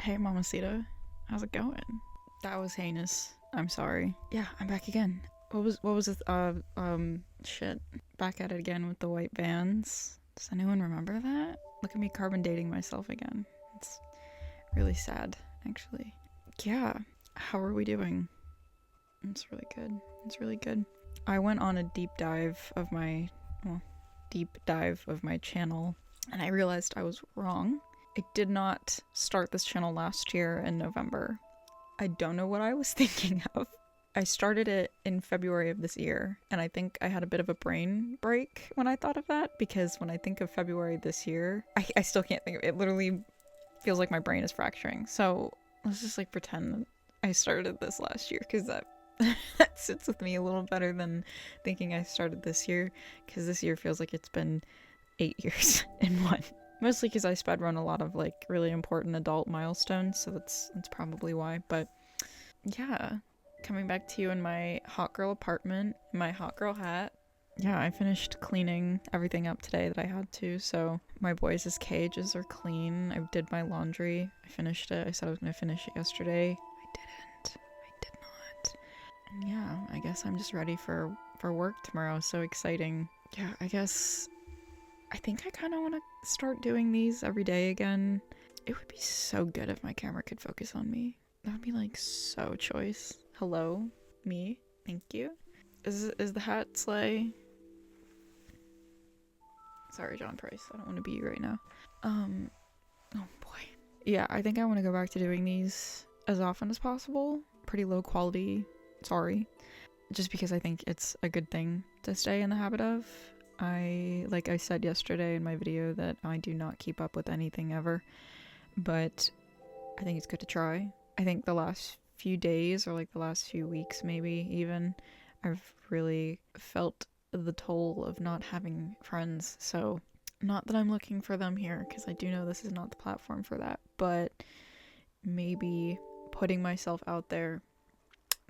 Hey, Mamacita. How's it going? That was heinous. I'm sorry. Yeah, I'm back again. What was it? Shit. Back at it again with the white vans. Does anyone remember that? Look at me carbon dating myself again. It's really sad, actually. Yeah. How are we doing? It's really good. It's really good. I went on a deep dive of my channel, and I realized I was wrong. I did not start this channel last year in November. I don't know what I was thinking of. I started it in February of this year, and I think I had a bit of a brain break when I thought of that, because when I think of February this year, I still can't think of it. It literally feels like my brain is fracturing. So let's just pretend that I started this last year, because that sits with me a little better than thinking I started this year, because this year feels like it's been 8 years in one. Mostly because I sped run a lot of really important adult milestones, so that's probably why. But yeah, coming back to you in my hot girl apartment, my hot girl hat. Yeah, I finished cleaning everything up today that I had to, so my boys' cages are clean. I did my laundry. I finished it. I said I was going to finish it yesterday. I didn't. I did not. And yeah, I guess I'm just ready for work tomorrow. So exciting. Yeah, I think I kind of want to start doing these every day again. It would be so good if my camera could focus on me. That would be so choice. Hello, me. Thank you. Is the hat slay? Sorry, John Price. I don't want to be you right now. Oh boy. Yeah, I think I want to go back to doing these as often as possible. Pretty low quality. Sorry. Just because I think it's a good thing to stay in the habit of. Like I said yesterday in my video, that I do not keep up with anything ever, but I think it's good to try. I think the last few days, or the last few weeks maybe even, I've really felt the toll of not having friends. So not that I'm looking for them here, because I do know this is not the platform for that, but maybe putting myself out there,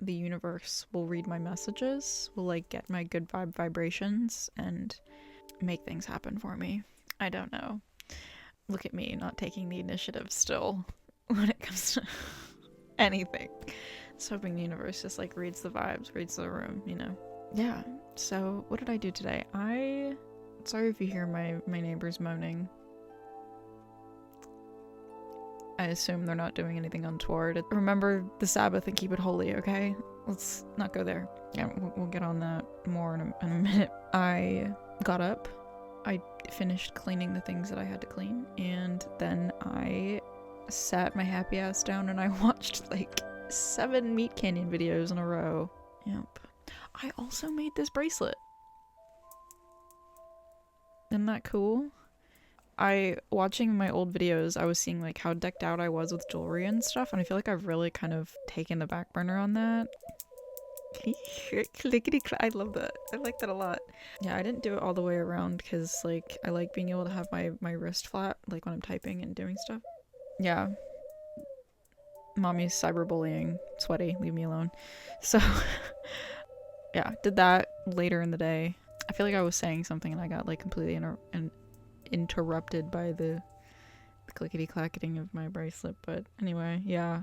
the universe will read my messages, will get my good vibrations and make things happen for me. I don't know. Look at me not taking the initiative still when it comes to anything. Just hoping the universe just reads the vibes, reads the room, Yeah. So what did I do today? Sorry if you hear my neighbors moaning. I assume they're not doing anything untoward. Remember the Sabbath and keep it holy, okay? Let's not go there. Yeah, we'll get on that more in a minute. I got up. I finished cleaning the things that I had to clean. And then I sat my happy ass down and I watched 7 Meat Canyon videos in a row. Yep. I also made this bracelet. Isn't that cool? Watching my old videos, I was seeing how decked out I was with jewelry and stuff, and I feel like I've really kind of taken the back burner on that. Clickety clack. I love that. I like that a lot. Yeah, I didn't do it all the way around because I like being able to have my wrist flat when I'm typing and doing stuff. Yeah. Mommy's cyberbullying. Sweaty, leave me alone. So yeah, did that later in the day. I feel like I was saying something and I got completely interrupted by the clickety clacketing of my bracelet. But anyway, yeah.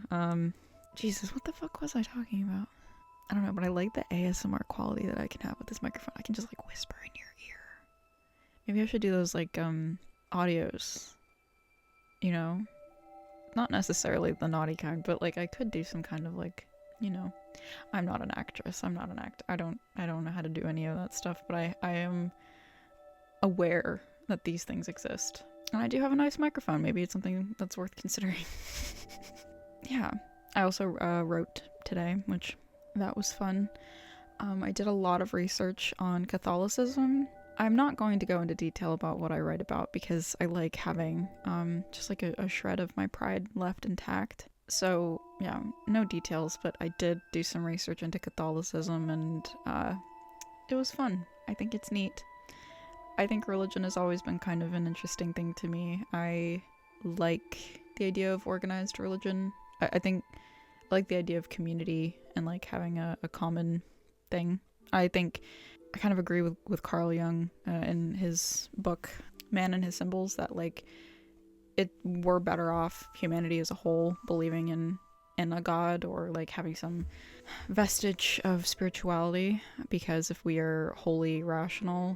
Jesus, what the fuck was I talking about? I don't know, but I like the ASMR quality that I can have with this microphone. I can just whisper in your ear. Maybe I should do those audios, not necessarily the naughty kind, but I could do some kind of I'm not an actress. I'm not an actor. I don't know how to do any of that stuff, but I am aware that these things exist. And I do have a nice microphone. Maybe it's something that's worth considering. Yeah. I also wrote today, which that was fun. I did a lot of research on Catholicism. I'm not going to go into detail about what I write about because I like having just a shred of my pride left intact. So yeah, no details, but I did do some research into Catholicism and it was fun. I think it's neat. I think religion has always been kind of an interesting thing to me. I like the idea of organized religion. I think I like the idea of community and having a common thing. I think I kind of agree with Carl Jung in his book Man and His Symbols that we're better off, humanity as a whole, believing in a god or like having some vestige of spirituality, because if we are wholly rational,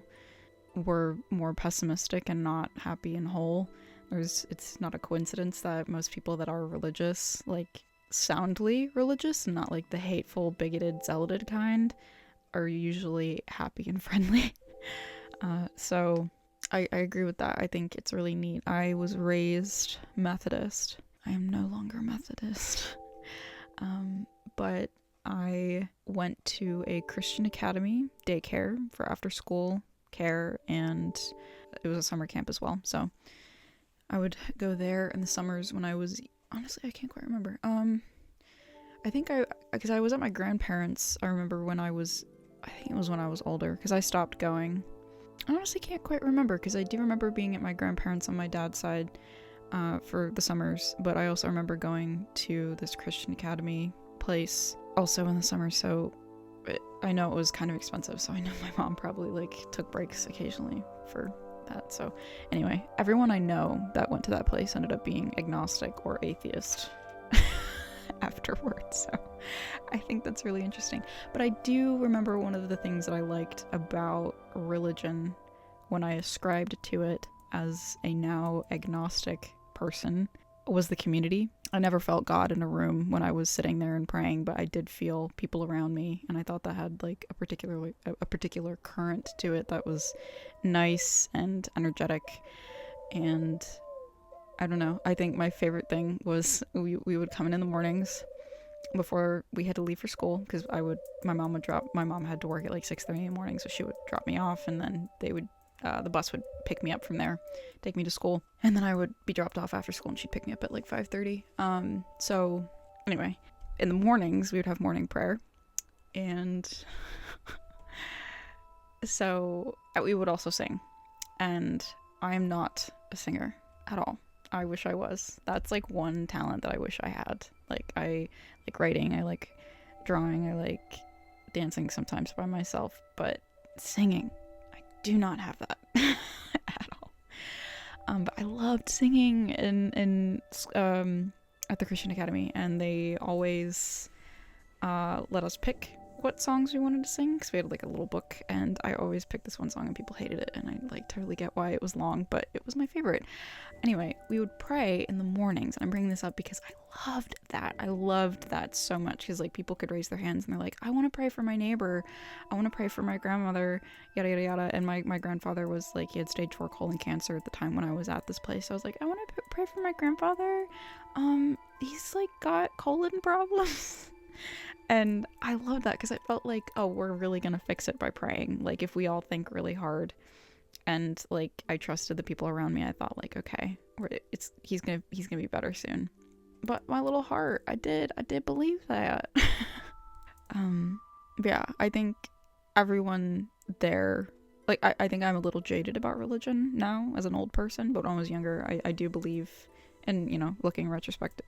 we're more pessimistic and not happy and whole. It's not a coincidence that most people that are religious, like soundly religious and not like the hateful, bigoted, zealoted kind, are usually happy and friendly. So I agree with that. I think it's really neat. I was raised Methodist. I am no longer Methodist. But I went to a Christian academy daycare for after school care, and it was a summer camp as well. So I would go there in the summers when I was, honestly, I can't quite remember. I think because I was at my grandparents', I remember I think it was when I was older, because I stopped going. I honestly can't quite remember, because I do remember being at my grandparents' on my dad's side for the summers, but I also remember going to this Christian academy place also in the summer, so I know it was kind of expensive, so I know my mom probably like took breaks occasionally for that. So anyway, everyone I know that went to that place ended up being agnostic or atheist afterwards, so I think that's really interesting. But I do remember one of the things that I liked about religion when I ascribed to it as a now agnostic person was the community. I never felt God in a room when I was sitting there and praying, but I did feel people around me, and I thought that had like a particular current to it that was nice and energetic. And I don't know, I think my favorite thing was we would come in the mornings before we had to leave for school, because my mom had to work at like 6:30 in the morning, so she would drop me off, and then the bus would pick me up from there, take me to school, and then I would be dropped off after school and she'd pick me up at like 5:30. So anyway, in the mornings we would have morning prayer, and so we would also sing, and I am not a singer at all. I wish I was. That's like one talent that I wish I had. Like, I like writing, I like drawing, I like dancing sometimes by myself, but singing, do not have that at all. But I loved singing in at the Christian Academy, and they always let us pick what songs we wanted to sing, because we had like a little book, and I always picked this one song and people hated it, and I like totally get why it was long, but it was my favorite. Anyway, we would pray in the mornings, and I'm bringing this up because I loved that so much, because like people could raise their hands and they're like, I want to pray for my neighbor, I want to pray for my grandmother, yada yada yada. And my grandfather was like, he had stage 4 colon cancer at the time when I was at this place, so I was like, I want to pray for my grandfather, he's like got colon problems. And I love that, because I felt like, oh, we're really gonna fix it by praying. Like, if we all think really hard, and like I trusted the people around me, I thought like, okay, he's gonna be better soon. But my little heart, I did believe that. Yeah, I think everyone there, like I think I'm a little jaded about religion now as an old person, but when I was younger, I do believe, and you know, looking in retrospect,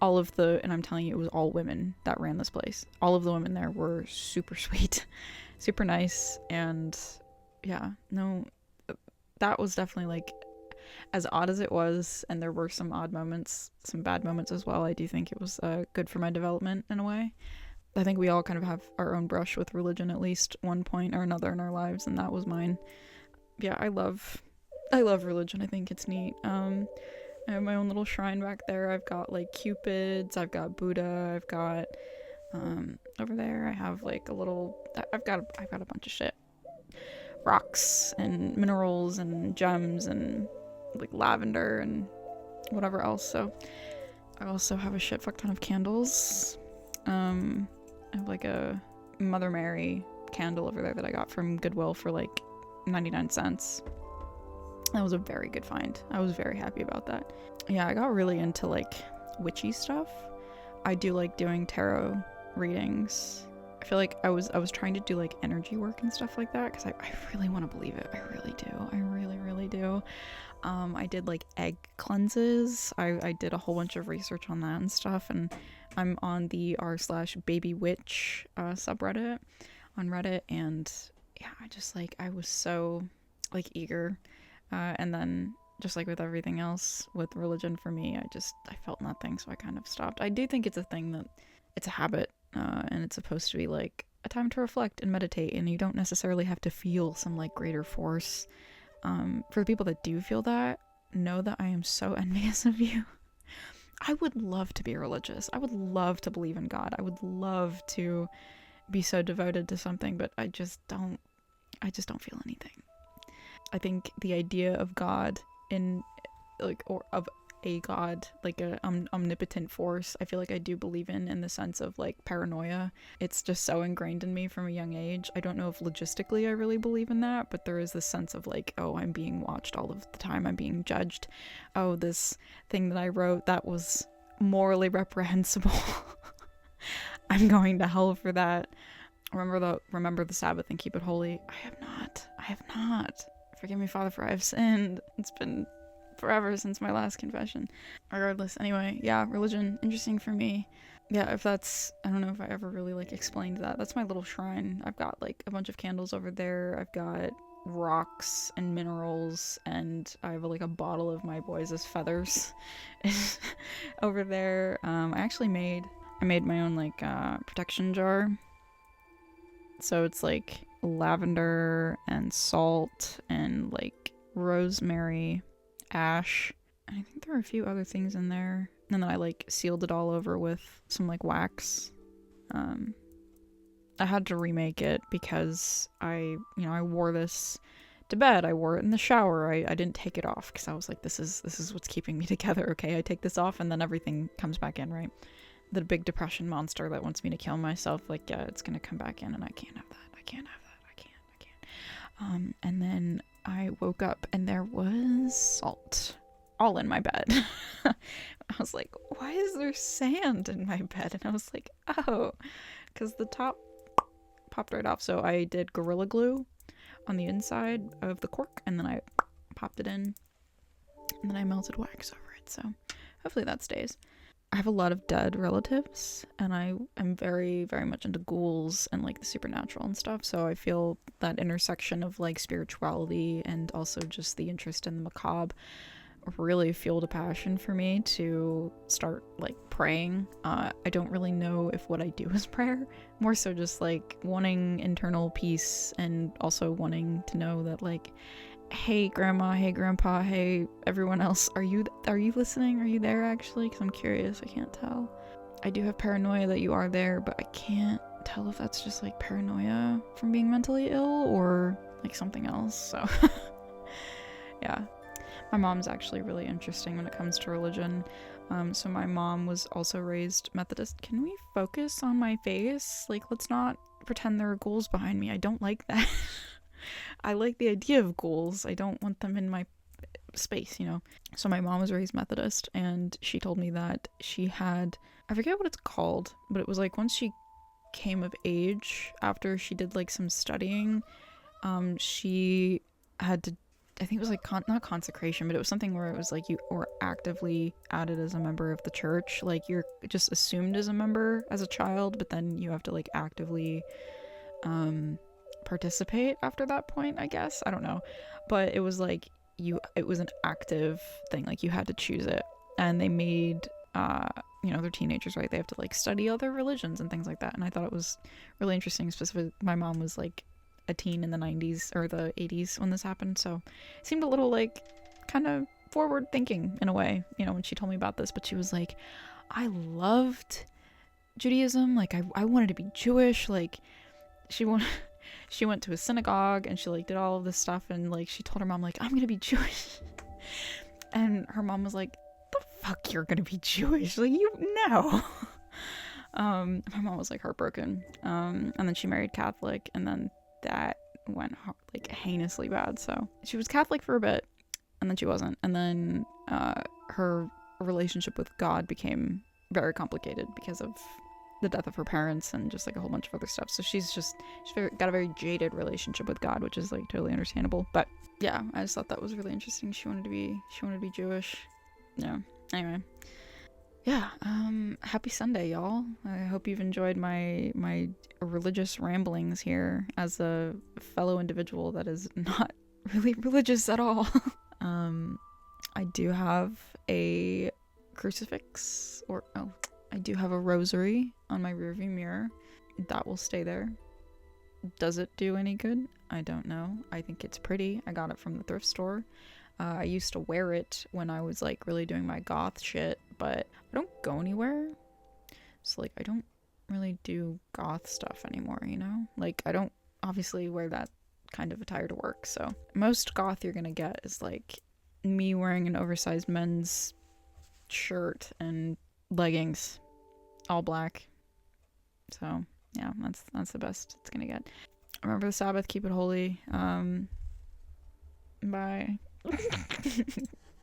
all of and I'm telling you, it was all women that ran this place. All of the women there were super sweet, super nice, and yeah, no, that was definitely like, as odd as it was, and there were some odd moments, some bad moments as well, I do think it was good for my development in a way. I think we all kind of have our own brush with religion at least one point or another in our lives, and that was mine. Yeah, I love religion. I think it's neat. I have my own little shrine back there. I've got like cupids, I've got Buddha, I've got over there I have like I've got a bunch of shit. Rocks and minerals and gems and like lavender and whatever else. So I also have a shit fuck ton of candles. I have like a Mother Mary candle over there that I got from Goodwill for like 99 cents. That was a very good find. I was very happy about that. Yeah, I got really into like witchy stuff. I do like doing tarot readings. I feel like I was trying to do like energy work and stuff like that, because I really want to believe it. I really do. I really, really do. I did like egg cleanses. I did a whole bunch of research on that and stuff, and I'm on the r/babywitch subreddit on Reddit, and yeah, I was so like eager. And then just like with everything else with religion for me, I felt nothing, so I kind of stopped. I do think it's a thing that it's a habit, and it's supposed to be like a time to reflect and meditate, and you don't necessarily have to feel some like greater force. For the people that do feel that, know that I am so envious of you. I would love to be religious. I would love to believe in God. I would love to be so devoted to something, but I just don't feel anything. I think the idea of God in like, or of a god, like a omnipotent force, I feel like I do believe in the sense of like paranoia. It's just so ingrained in me from a young age. I don't know if logistically I really believe in that, but there is this sense of like, oh, I'm being watched all of the time, I'm being judged. Oh, this thing that I wrote that was morally reprehensible, I'm going to hell for that. Remember the Sabbath and keep it holy. I have not. Forgive me, Father, for I have sinned. It's been forever since my last confession. Regardless, anyway, yeah, religion, interesting for me. Yeah, if that's, I don't know if I ever really like explained that. That's my little shrine. I've got like a bunch of candles over there. I've got rocks and minerals, and I have like a bottle of my boys' feathers over there. I made my own like protection jar. So it's like lavender and salt and like rosemary, ash, and I think there are a few other things in there. And then I like sealed it all over with some like wax. I had to remake it because I wore this to bed. I wore it in the shower. I didn't take it off because I was like, this is what's keeping me together. Okay, I take this off and then everything comes back in, right? The big depression monster that wants me to kill myself, like, yeah, it's gonna come back in, and I can't have that. I can't. And then I woke up and there was salt all in my bed. I was like, why is there sand in my bed? And I was like, oh, because the top popped right off. So I did Gorilla Glue on the inside of the cork, and then I popped it in, and then I melted wax over it. So hopefully that stays. I have a lot of dead relatives, and I am very, very much into ghouls and like the supernatural and stuff. So I feel that intersection of like spirituality and also just the interest in the macabre really fueled a passion for me to start like praying. I don't really know if what I do is prayer, more so just like wanting internal peace, and also wanting to know that like, hey grandma, hey grandpa, hey everyone else, are you listening? Are you there actually? Because I'm curious. I can't tell. I do have paranoia that you are there, but I can't tell if that's just like paranoia from being mentally ill or like something else. So yeah, my mom's actually really interesting when it comes to religion. So my mom was also raised Methodist. Can we focus on my face? Like, let's not pretend there are ghouls behind me. I don't like that. I like the idea of ghouls. I don't want them in my space, you know? So my mom was raised Methodist, and she told me that she had, I forget what it's called, but it was like once she came of age, after she did like some studying, she had to, I think it was like not consecration, but it was something where it was like you were actively added as a member of the church. Like you're just assumed as a member as a child, but then you have to like actively participate after that point, I guess. I don't know, but it was like it was an active thing, like you had to choose it. And they made they're teenagers, right? They have to like study other religions and things like that. And I thought it was really interesting. Specifically, my mom was like a teen in the 90s or the 80s when this happened, so it seemed a little like kind of forward thinking in a way, when she told me about this. But she was like, I loved Judaism, like I wanted to be Jewish. Like she went to a synagogue and she like did all of this stuff, and like she told her mom like, I'm gonna be Jewish. And her mom was like, the fuck you're gonna be Jewish, like no. My mom was like heartbroken, and then she married Catholic, and then that went like heinously bad. So she was Catholic for a bit, and then she wasn't, and then her relationship with God became very complicated because of the death of her parents and just like a whole bunch of other stuff. So she's got a very jaded relationship with God, which is like totally understandable. But yeah, I just thought that was really interesting. She wanted to be Jewish. Yeah. Anyway. Yeah. Happy Sunday, y'all. I hope you've enjoyed my religious ramblings here as a fellow individual that is not really religious at all. I do have a crucifix, I do have a rosary on my rearview mirror. That will stay there. Does it do any good? I don't know. I think it's pretty. I got it from the thrift store. I used to wear it when I was like really doing my goth shit, but I don't go anywhere. So like I don't really do goth stuff anymore, you know? Like I don't obviously wear that kind of attire to work. So most goth you're gonna get is like me wearing an oversized men's shirt and leggings, all black. So yeah, that's the best it's gonna get. Remember the Sabbath, keep it holy. Bye.